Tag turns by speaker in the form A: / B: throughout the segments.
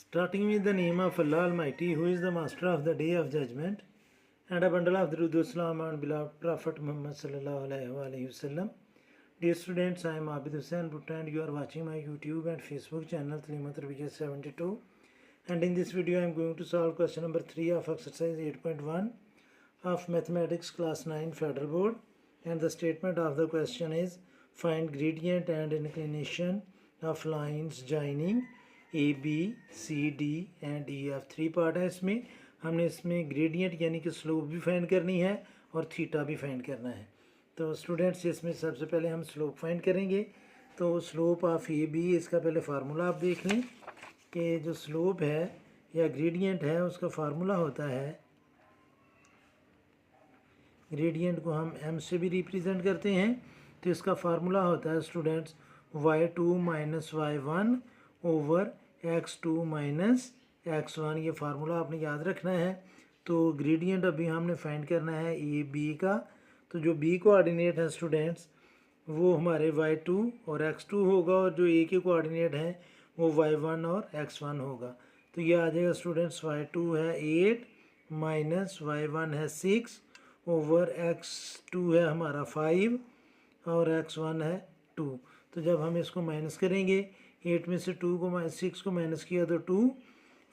A: Starting with the name of Allah Almighty, who is the master of the day of judgment, and a bundle of Durud Salam on beloved Prophet Muhammad sallallahu alaihi wasallam. Dear students, I am Abid Hussain Bhutta and you are watching my YouTube and Facebook channel Talimat Revision 72. And in this video, I am going to solve question number 3 of exercise 8.1 of Mathematics Class 9 Federal Board. And the statement of the question is, find gradient and inclination of lines joining A B C D and E F. 3 part है इसमें। हमने इसमें gradient यानी कि slope भी find करनी है और थीटा भी फाइंड करना है। तो स्टूडेंट्स इसमें सबसे पहले हम स्लोप फाइंड करेंगे। तो स्लोप ऑफ ए बी, इसका पहले फार्मूला आप देख लें कि जो स्लोप है या ग्रेडियंट है उसका फार्मूला होता है, ग्रेडियंट को हम एम से भी रिप्रेजेंट करते हैं। तो इसका फार्मूला होता है students y2 minus y1 over x2 minus x1। ये फार्मूला आपने याद रखना है। तो ग्रेडियंट अभी हमने फाइंड करना है ए बी का। तो जो बी कोऑर्डिनेट है स्टूडेंट्स वो हमारे y2 और x2 होगा, और जो ए के कोऑर्डिनेट हैं वो y1 और x1 होगा। तो ये आ जाएगा स्टूडेंट्स y2 है 8 माइनस y1 है 6 ओवर x2 है हमारा 5 और x1 है 2। तो जब हम इसको माइनस करेंगे, 8 में से 2 को 6 को माइनस किया तो 2,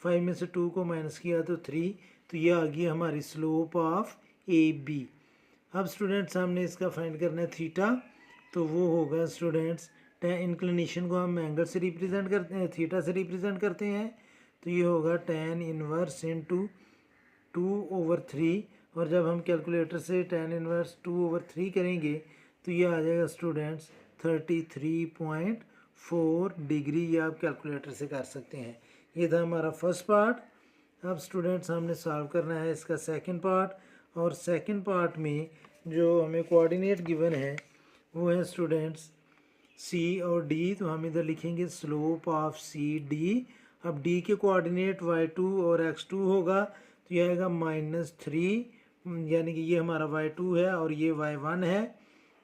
A: 5 में से 2 को माइनस किया तो 3। तो ये आ गई हमारी स्लोप ऑफ ए बी। अब स्टूडेंट्स हमने इसका फाइंड करना है थीटा। तो वो होगा स्टूडेंट्स इंक्लिनेशन को हम एंगल से रिप्रेजेंट करते हैं, थीटा से रिप्रेजेंट करते हैं। तो ये होगा tan इनवर्स इंटू 2/3। और जब हम कैलकुलेटर से tan इनवर्स 2/3 करेंगे तो ये आ जाएगा स्टूडेंट्स 33.4 डिग्री। ये आप कैलकुलेटर से कर सकते हैं। ये था हमारा फर्स्ट पार्ट। अब स्टूडेंट्स हमने सॉल्व करना है इसका सेकंड पार्ट। और सेकंड पार्ट में जो हमें कोऑर्डिनेट गिवन है वो है स्टूडेंट्स सी और डी। तो हम इधर लिखेंगे स्लोप ऑफ सी डी। अब डी के कोऑर्डिनेट y2 और x2 होगा। तो ये आएगा -3, यानी कि ये हमारा y2 है और ये y1 है,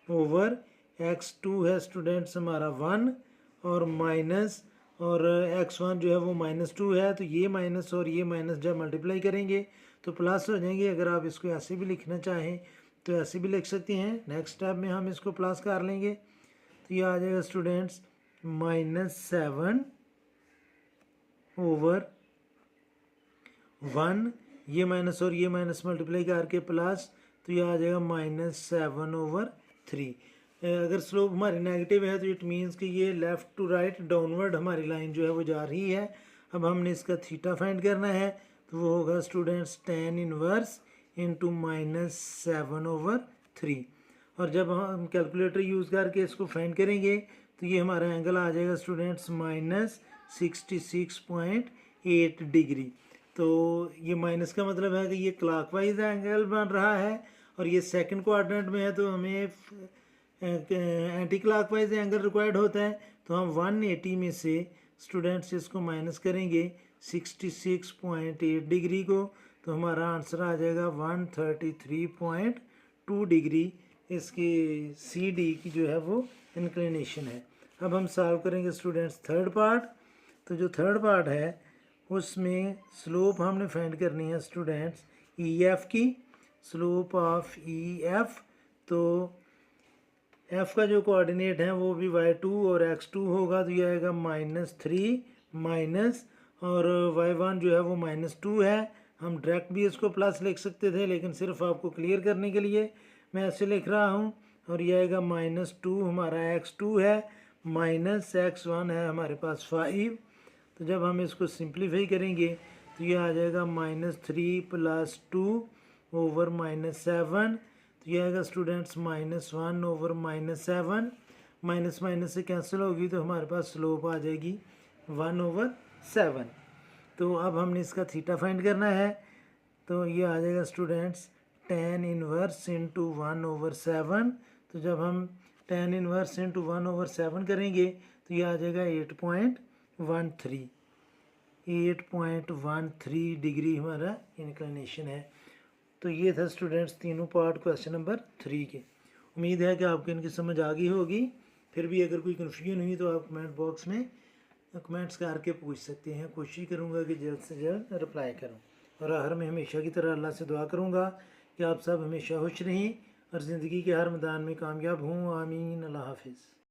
A: ओवर x2 है स्टूडेंट्स हमारा 1 और माइनस, और x1 जो है वो -2 है। तो ये माइनस और ये माइनस जब मल्टीप्लाई करेंगे तो प्लस हो जाएंगे। अगर आप इसको ऐसे भी लिखना चाहें तो ऐसे भी लिख सकते हैं। नेक्स्ट स्टेप में हम इसको प्लस कर लेंगे। तो ये आ जाएगा स्टूडेंट्स -7 ओवर 1, ये माइनस और ये माइनस मल्टीप्लाई करके प्लस, तो ये आ जाएगा -7/3। अगर स्लोप हमारी नेगेटिव है तो इट मीन्स कि ये लेफ़्ट टू राइट डाउनवर्ड हमारी लाइन जो है वो जा रही है। अब हमने इसका थीटा फाइंड करना है। तो वो होगा स्टूडेंट्स tan इनवर्स इंटू -7/3। और जब हम कैलकुलेटर यूज़ करके इसको फाइंड करेंगे तो ये हमारा एंगल आ जाएगा स्टूडेंट्स -66.8 डिग्री। तो ये माइनस का मतलब है कि ये क्लॉकवाइज एंगल बन रहा है, और ये सेकंड क्वाड्रेंट में है तो हमें एंटी क्लॉकवाइज एंगल रिक्वायर्ड होता है। तो हम 180 में से स्टूडेंट्स इसको माइनस करेंगे 66.8 डिग्री को, तो हमारा आंसर आ जाएगा 133.2 डिग्री। इसकी सी डी की जो है वो इंक्लिनेशन है। अब हम सॉल्व करेंगे स्टूडेंट्स थर्ड पार्ट। तो जो थर्ड पार्ट है उसमें स्लोप हमने फाइंड करनी है स्टूडेंट्स ई एफ की, स्लोप ऑफ ई एफ। तो एफ़ का जो कोऑर्डिनेट है वो भी y2 और x2 होगा। तो ये आएगा -3 माइनस, और y1 जो है वो -2 है। हम डायरेक्ट भी इसको प्लस लिख सकते थे, लेकिन सिर्फ आपको क्लियर करने के लिए मैं ऐसे लिख रहा हूँ। और ये आएगा -2 हमारा x2 है, माइनस x1 है हमारे पास 5। तो जब हम इसको सिंप्लीफाई करेंगे तो ये आ जाएगा -3 + 2 ओवर -7। तो ये आएगा स्टूडेंट्स -1 ओवर -7। माइनस माइनस से कैंसिल होगी तो हमारे पास स्लोप आ जाएगी 1/7। तो अब हमने इसका थीटा फाइंड करना है। तो ये आ जाएगा स्टूडेंट्स tan इनवर्स इंटू 1/7। तो जब हम tan इनवर्स इंटू 1/7 करेंगे तो ये आ जाएगा 8.13 डिग्री हमारा इंक्लिनेशन है। तो ये था स्टूडेंट्स तीनों पार्ट क्वेश्चन नंबर 3 के। उम्मीद है कि आपको इनकी समझ आ गई होगी। फिर भी अगर कोई कन्फ्यूजन हुई तो आप कमेंट बॉक्स में कमेंट्स करके पूछ सकते हैं। कोशिश करूँगा कि जल्द से जल्द रिप्लाई करूँ, और आखिर में हमेशा की तरह अल्लाह से दुआ करूँगा कि आप सब हमेशा खुश रहें और ज़िंदगी के हर मैदान में कामयाब हों। आमीन। अल्लाह हाफिज़।